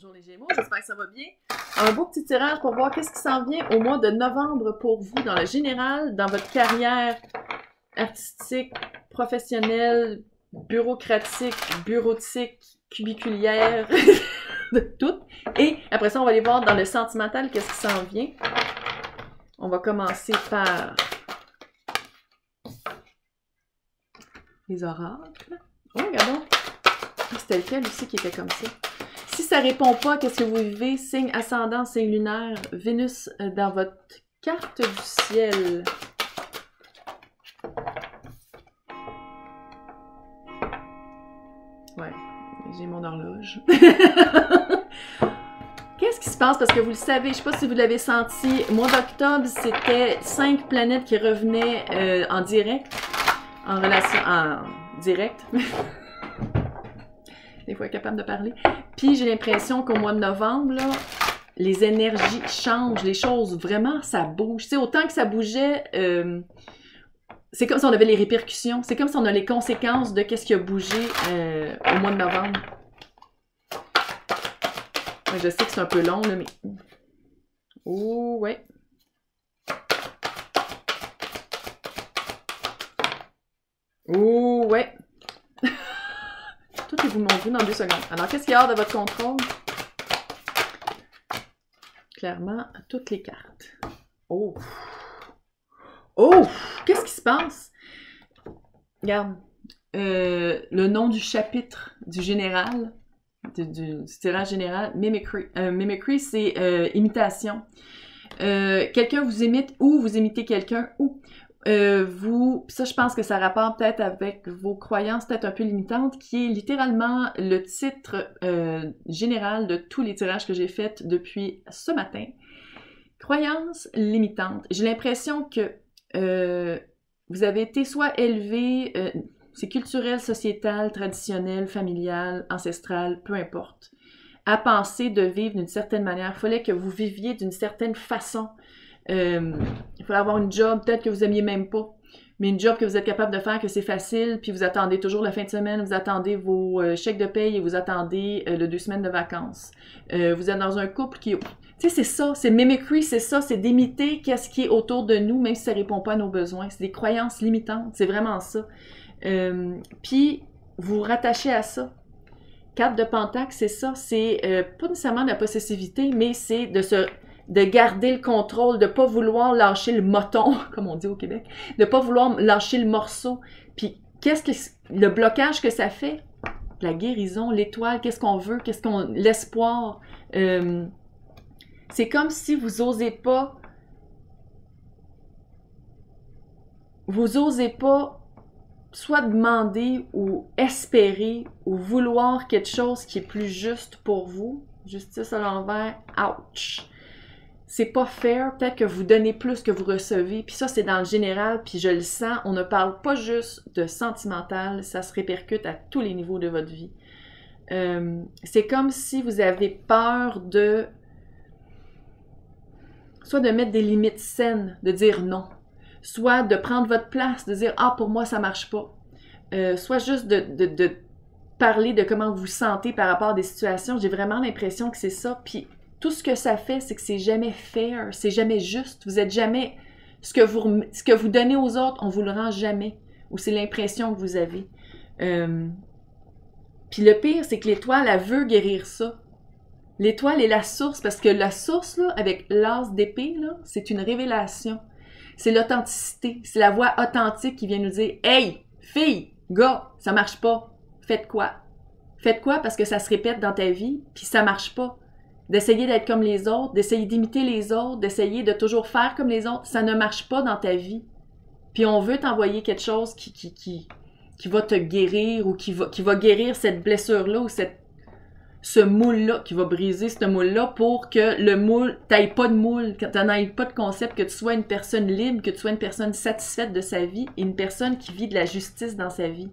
Bonjour les Gémeaux, j'espère que ça va bien. Un beau petit tirage pour voir qu'est-ce qui s'en vient au mois de novembre pour vous dans le général, dans votre carrière artistique, professionnelle, bureaucratique, bureautique, cubiculière, de tout. Et après ça, on va aller voir dans le sentimental qu'est-ce qui s'en vient. On va commencer par les oracles. Oh, regardons. C'était lequel aussi qui était comme ça? Si ça répond pas, qu'est-ce que vous vivez? Signe ascendant, signe lunaire, Vénus dans votre carte du ciel. Ouais, j'ai mon horloge. Qu'est-ce qui se passe? Parce que vous le savez, je sais pas si vous l'avez senti, mois d'octobre, c'était 5 planètes qui revenaient en direct, en relation, en direct. Des fois capable de parler. Puis j'ai l'impression qu'au mois de novembre, là, les énergies changent, les choses, vraiment, ça bouge. Tu sais, autant que ça bougeait, c'est comme si on avait les répercussions, c'est comme si on a les conséquences de qu'est-ce qui a bougé au mois de novembre. Je sais que c'est un peu long, là, mais... Oh, ouais. Oh, ouais. Tout est vous montré dans 2 secondes. Alors, qu'est-ce qu'il y a hors de votre contrôle? Clairement, toutes les cartes. Oh! Oh! Qu'est-ce qui se passe? Regarde. Le nom du chapitre du général, du tirage général, Mimicry. Mimicry, c'est imitation. Quelqu'un vous imite ou vous imitez quelqu'un ou... ça je pense que ça rapporte peut-être avec vos croyances peut-être un peu limitantes, qui est littéralement le titre général de tous les tirages que j'ai faits depuis ce matin. Croyances limitantes. J'ai l'impression que vous avez été soit élevé, c'est culturel, sociétal, traditionnel, familial, ancestral, peu importe, à penser de vivre d'une certaine manière. Il fallait que vous viviez d'une certaine façon. Il fallait avoir une job, peut-être que vous aimiez même pas, mais une job que vous êtes capable de faire, que c'est facile, puis vous attendez toujours la fin de semaine, vous attendez vos chèques de paye et vous attendez le 2 semaines de vacances. Vous êtes dans un couple qui... Tu sais, c'est ça, c'est mimicry, c'est ça, c'est d'imiter qu'est-ce qui est autour de nous, même si ça répond pas à nos besoins. C'est des croyances limitantes, c'est vraiment ça. Puis, vous vous rattachez à ça. 4 de Pentacle, c'est ça, c'est pas nécessairement de la possessivité, mais c'est de garder le contrôle, de pas vouloir lâcher le moton, comme on dit au Québec, de pas vouloir lâcher le morceau. Puis, qu'est-ce que le blocage que ça fait? La guérison, l'étoile, qu'est-ce qu'on veut, l'espoir. C'est comme si vous osez pas soit demander ou espérer ou vouloir quelque chose qui est plus juste pour vous. Justice à l'envers, ouch! C'est pas fair, peut-être que vous donnez plus que vous recevez, puis ça c'est dans le général, puis je le sens, on ne parle pas juste de sentimental, ça se répercute à tous les niveaux de votre vie. C'est comme si vous avez peur de... soit de mettre des limites saines, de dire non, soit de prendre votre place, de dire « Ah, pour moi ça marche pas », soit juste de parler de comment vous vous sentez par rapport à des situations. J'ai vraiment l'impression que c'est ça, puis tout ce que ça fait, c'est que c'est jamais fair, c'est jamais juste. Vous êtes jamais... Ce que vous donnez aux autres, on vous le rend jamais. Ou c'est l'impression que vous avez. Puis le pire, c'est que l'étoile, elle veut guérir ça. L'étoile est la source, parce que la source, là, avec l'as d'épée, là, c'est une révélation. C'est l'authenticité. C'est la voix authentique qui vient nous dire « Hey, fille, gars, ça marche pas. Faites quoi? Faites quoi parce que ça se répète dans ta vie, puis ça marche pas. » D'essayer d'être comme les autres, d'essayer d'imiter les autres, d'essayer de toujours faire comme les autres, ça ne marche pas dans ta vie. Puis on veut t'envoyer quelque chose qui va te guérir ou qui va guérir cette blessure-là ou ce moule-là, qui va briser ce moule-là pour que le moule, t'ailles pas de moule, que tu n'ailles pas de concept, que tu sois une personne libre, que tu sois une personne satisfaite de sa vie et une personne qui vit de la justice dans sa vie.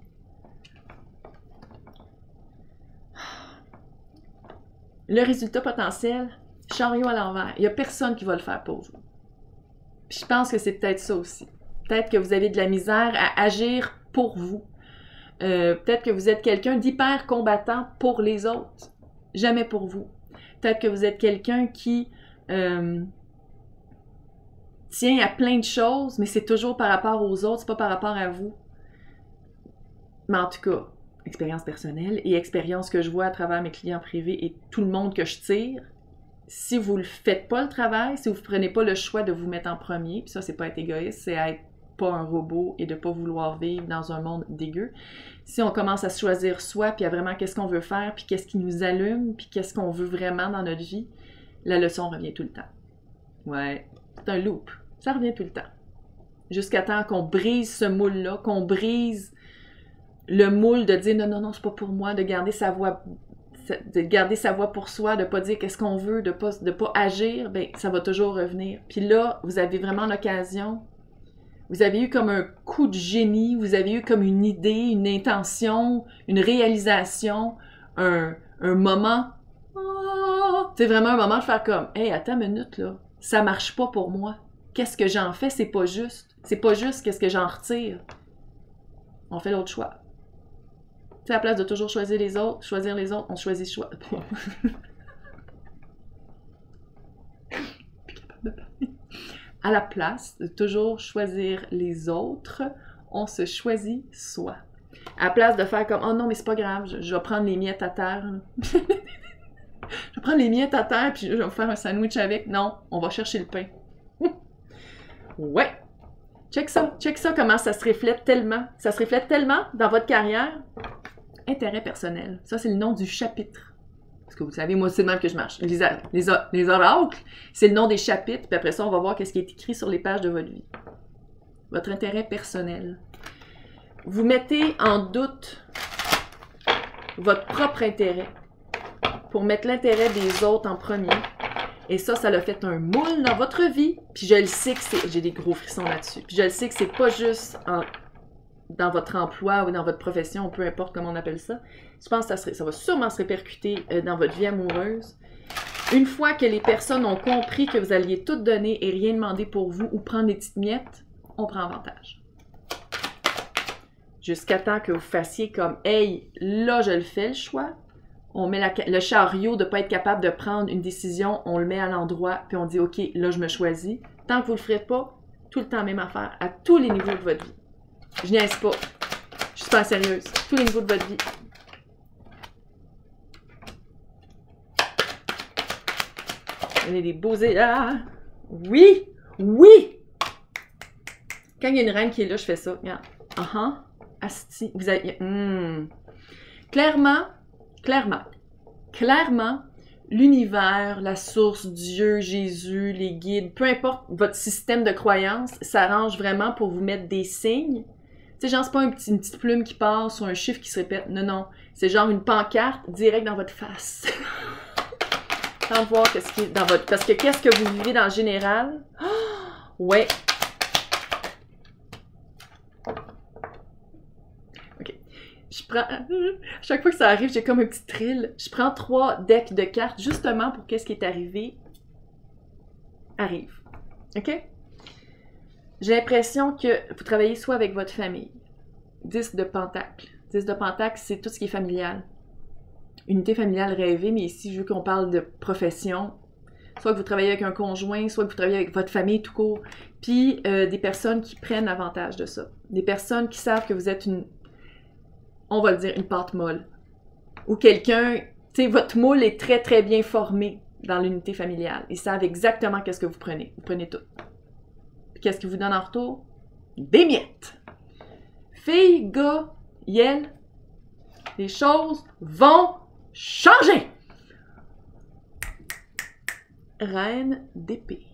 Le résultat potentiel, chariot à l'envers. Il n'y a personne qui va le faire pour vous. Puis je pense que c'est peut-être ça aussi. Peut-être que vous avez de la misère à agir pour vous. Peut-être que vous êtes quelqu'un d'hyper combattant pour les autres. Jamais pour vous. Peut-être que vous êtes quelqu'un qui tient à plein de choses, mais c'est toujours par rapport aux autres, c'est pas par rapport à vous. Mais en tout cas, expérience personnelle et expérience que je vois à travers mes clients privés et tout le monde que je tire, si vous ne faites pas le travail, si vous ne prenez pas le choix de vous mettre en premier, puis ça, c'est pas être égoïste, c'est être pas un robot et de pas vouloir vivre dans un monde dégueu. Si on commence à se choisir soi, puis à vraiment qu'est-ce qu'on veut faire, puis qu'est-ce qui nous allume, puis qu'est-ce qu'on veut vraiment dans notre vie, la leçon revient tout le temps. Ouais, c'est un loop. Ça revient tout le temps. Jusqu'à temps qu'on brise ce moule-là, qu'on brise le moule de dire non, c'est pas pour moi, de garder sa voix pour soi, de pas dire qu'est-ce qu'on veut, de pas agir, ben ça va toujours revenir. Puis là, vous avez vraiment l'occasion. Vous avez eu comme un coup de génie, vous avez eu comme une idée, une intention, une réalisation, un moment. C'est vraiment un moment de faire comme, hey, attends une minute là, ça marche pas pour moi. Qu'est-ce que j'en fais? C'est pas juste. C'est pas juste qu'est-ce que j'en retire. On fait l'autre choix. Tu sais, à la place de toujours choisir les autres, on choisit choix. À la place de toujours choisir les autres, on se choisit soi. À la place de faire comme « Oh non, mais c'est pas grave, je vais prendre les miettes à terre. » Je vais prendre les miettes à terre puis je vais me faire un sandwich avec. Non, on va chercher le pain. Ouais! Check ça comment ça se reflète tellement. Ça se reflète tellement dans votre carrière. Intérêt personnel. Ça, c'est le nom du chapitre. Parce que vous savez, moi, c'est le même que je marche. Les oracles, c'est le nom des chapitres, puis après ça, on va voir qu'est-ce qui est écrit sur les pages de votre vie. Votre intérêt personnel. Vous mettez en doute votre propre intérêt pour mettre l'intérêt des autres en premier. Et ça l'a fait un moule dans votre vie. Puis je le sais que c'est... J'ai des gros frissons là-dessus. Puis je le sais que c'est pas juste dans votre emploi ou dans votre profession, peu importe comment on appelle ça. Je pense que ça va sûrement se répercuter dans votre vie amoureuse. Une fois que les personnes ont compris que vous alliez tout donner et rien demander pour vous ou prendre des petites miettes, on prend avantage. Jusqu'à temps que vous fassiez comme « Hey, là, je le fais, le choix. » On met le chariot de ne pas être capable de prendre une décision, on le met à l'endroit, puis on dit « OK, là, je me choisis. » Tant que vous ne le ferez pas, tout le temps, même affaire, à tous les niveaux de votre vie. Je niaise pas. Je suis pas sérieuse. Tous les niveaux de votre vie. Donnez des beaux élans. Oui! Oui! Quand il y a une reine qui est là, je fais ça. Regarde. Asti. Vous avez... Clairement, l'univers, la source, Dieu, Jésus, les guides, peu importe votre système de croyance, s'arrange vraiment pour vous mettre des signes. Tu sais, genre, c'est pas une petite plume qui passe ou un chiffre qui se répète. Non, non. C'est genre une pancarte direct dans votre face. Attends de voir qu'est-ce qui est dans votre... Parce que qu'est-ce que vous vivez dans le général? Ouais. OK. Je prends... Chaque fois que ça arrive, j'ai comme un petit thrill. Je prends 3 decks de cartes justement pour qu'est-ce qui est arrivé arrive. OK? J'ai l'impression que vous travaillez soit avec votre famille. 10 de Pentacle. 10 de Pentacle, c'est tout ce qui est familial. Unité familiale rêvée, mais ici, je veux qu'on parle de profession. Soit que vous travaillez avec un conjoint, soit que vous travaillez avec votre famille tout court. Puis, des personnes qui prennent avantage de ça. Des personnes qui savent que vous êtes une... On va le dire, une pâte molle. Ou quelqu'un... Tu sais, votre moule est très, très bien formé dans l'unité familiale. Ils savent exactement qu'est-ce que vous prenez. Vous prenez tout. Qu'est-ce qu'il vous donne en retour? Des miettes! Filles, gars, yel, les choses vont changer! Reine d'épée.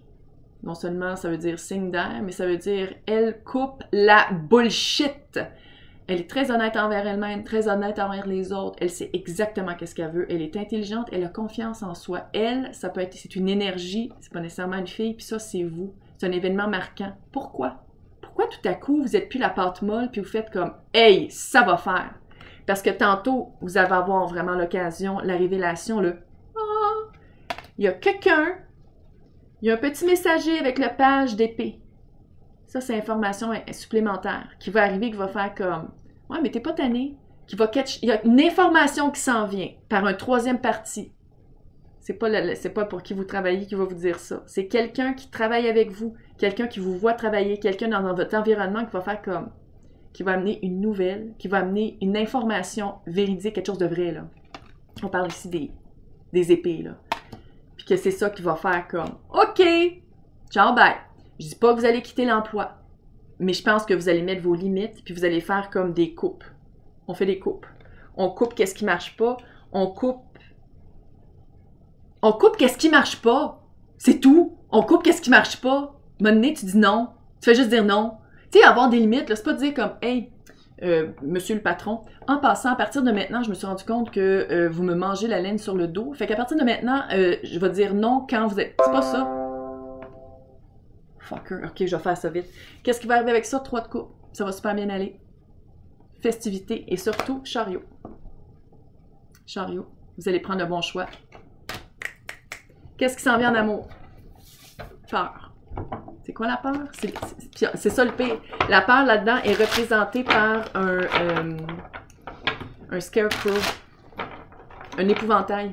Non seulement ça veut dire signe d'air, mais ça veut dire elle coupe la bullshit. Elle est très honnête envers elle-même, très honnête envers les autres. Elle sait exactement qu'est-ce qu'elle veut. Elle est intelligente, elle a confiance en soi. Elle, ça peut être, c'est une énergie, c'est pas nécessairement une fille, puis ça, c'est vous. C'est un événement marquant. Pourquoi? Pourquoi tout à coup, vous n'êtes plus la pâte molle puis vous faites comme « Hey, ça va faire! » Parce que tantôt, vous allez avoir vraiment l'occasion, la révélation, le « Ah! Il y a quelqu'un, il y a un petit messager avec le page d'épée. » Ça, c'est information supplémentaire qui va arriver, qui va faire comme « Ouais, mais t'es pas tanné. » Qui va catch... Il y a une information qui s'en vient par un troisième parti. C'est pas pour qui vous travaillez qui va vous dire ça. C'est quelqu'un qui travaille avec vous, quelqu'un qui vous voit travailler, quelqu'un dans votre environnement qui va faire comme... qui va amener une nouvelle, qui va amener une information véridique, quelque chose de vrai, là. On parle ici des épées, là. Puis que c'est ça qui va faire comme « OK! Ciao, bye! » Je dis pas que vous allez quitter l'emploi, mais je pense que vous allez mettre vos limites, puis vous allez faire comme des coupes. On fait des coupes. On coupe qu'est-ce qui marche pas. On coupe qu'est-ce qui marche pas. C'est tout. On coupe qu'est-ce qui marche pas. À un moment donné, tu dis non. Tu fais juste dire non. Tu sais, avoir des limites, là, c'est pas de dire comme « Hey, monsieur le patron, en passant, à partir de maintenant, je me suis rendu compte que vous me mangez la laine sur le dos. Fait qu'à partir de maintenant, je vais dire non quand vous êtes... » C'est pas ça. Fucker. OK, je vais faire ça vite. Qu'est-ce qui va arriver avec ça? 3 de coupe. Ça va super bien aller. Festivité et surtout chariot. Chariot. Vous allez prendre un bon choix. Qu'est-ce qui s'en vient en amour? Peur. C'est quoi la peur? C'est ça le pire. La peur là-dedans est représentée par un scarecrow. Un épouvantail.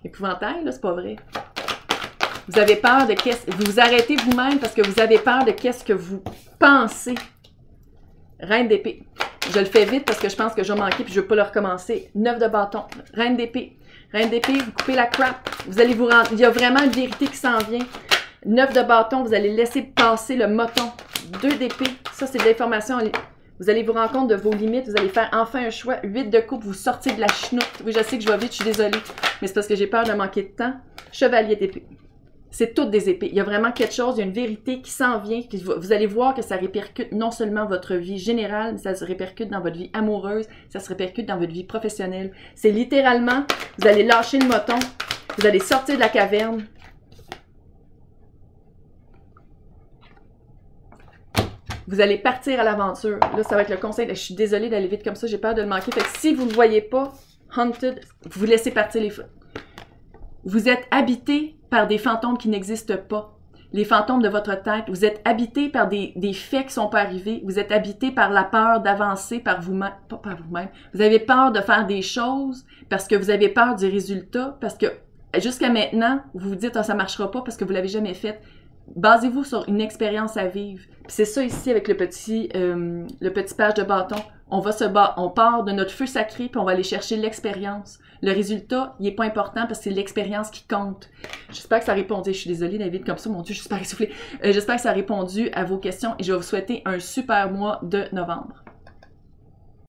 Épouvantail, là, c'est pas vrai. Vous avez peur de qu'est-ce... Vous vous arrêtez vous-même parce que vous avez peur de qu'est-ce que vous pensez. Reine d'épée. Je le fais vite parce que je pense que je vais manquer puis je ne veux pas le recommencer. 9 de bâton. Reine d'épée. Reine d'épée, vous coupez la crap. Vous allez vous rendre... Il y a vraiment une vérité qui s'en vient. 9 de bâton, vous allez laisser passer le moton. 2 d'épée. Ça, c'est de l'information. Vous allez vous rendre compte de vos limites. Vous allez faire enfin un choix. 8 de coupe, vous sortez de la chenoute. Oui, je sais que je vais vite, je suis désolée. Mais c'est parce que j'ai peur de manquer de temps. Chevalier d'épée. C'est toutes des épées. Il y a vraiment quelque chose, il y a une vérité qui s'en vient. Vous allez voir que ça répercute non seulement votre vie générale, mais ça se répercute dans votre vie amoureuse, ça se répercute dans votre vie professionnelle. C'est littéralement, vous allez lâcher le moton, vous allez sortir de la caverne. Vous allez partir à l'aventure. Là, ça va être le conseil. Je suis désolée d'aller vite comme ça, j'ai peur de le manquer. Fait que si vous ne le voyez pas, Hunted, vous laissez partir les feux. Vous êtes habité par des fantômes qui n'existent pas. Les fantômes de votre tête. Vous êtes habité par des faits qui ne sont pas arrivés. Vous êtes habité par la peur d'avancer par vous-même. Pas par vous-même. Vous avez peur de faire des choses parce que vous avez peur du résultat. Parce que jusqu'à maintenant, vous vous dites « Ah, ça ne marchera pas parce que vous ne l'avez jamais fait. » Basez-vous sur une expérience à vivre. C'est ça ici avec le petit page de bâton. On part de notre feu sacré puis on va aller chercher l'expérience. Le résultat, il n'est pas important parce que c'est l'expérience qui compte. J'espère que ça a répondu. Je suis désolée David comme ça, mon Dieu, j'espère essoufflée. J'espère que ça a répondu à vos questions et je vais vous souhaiter un super mois de novembre.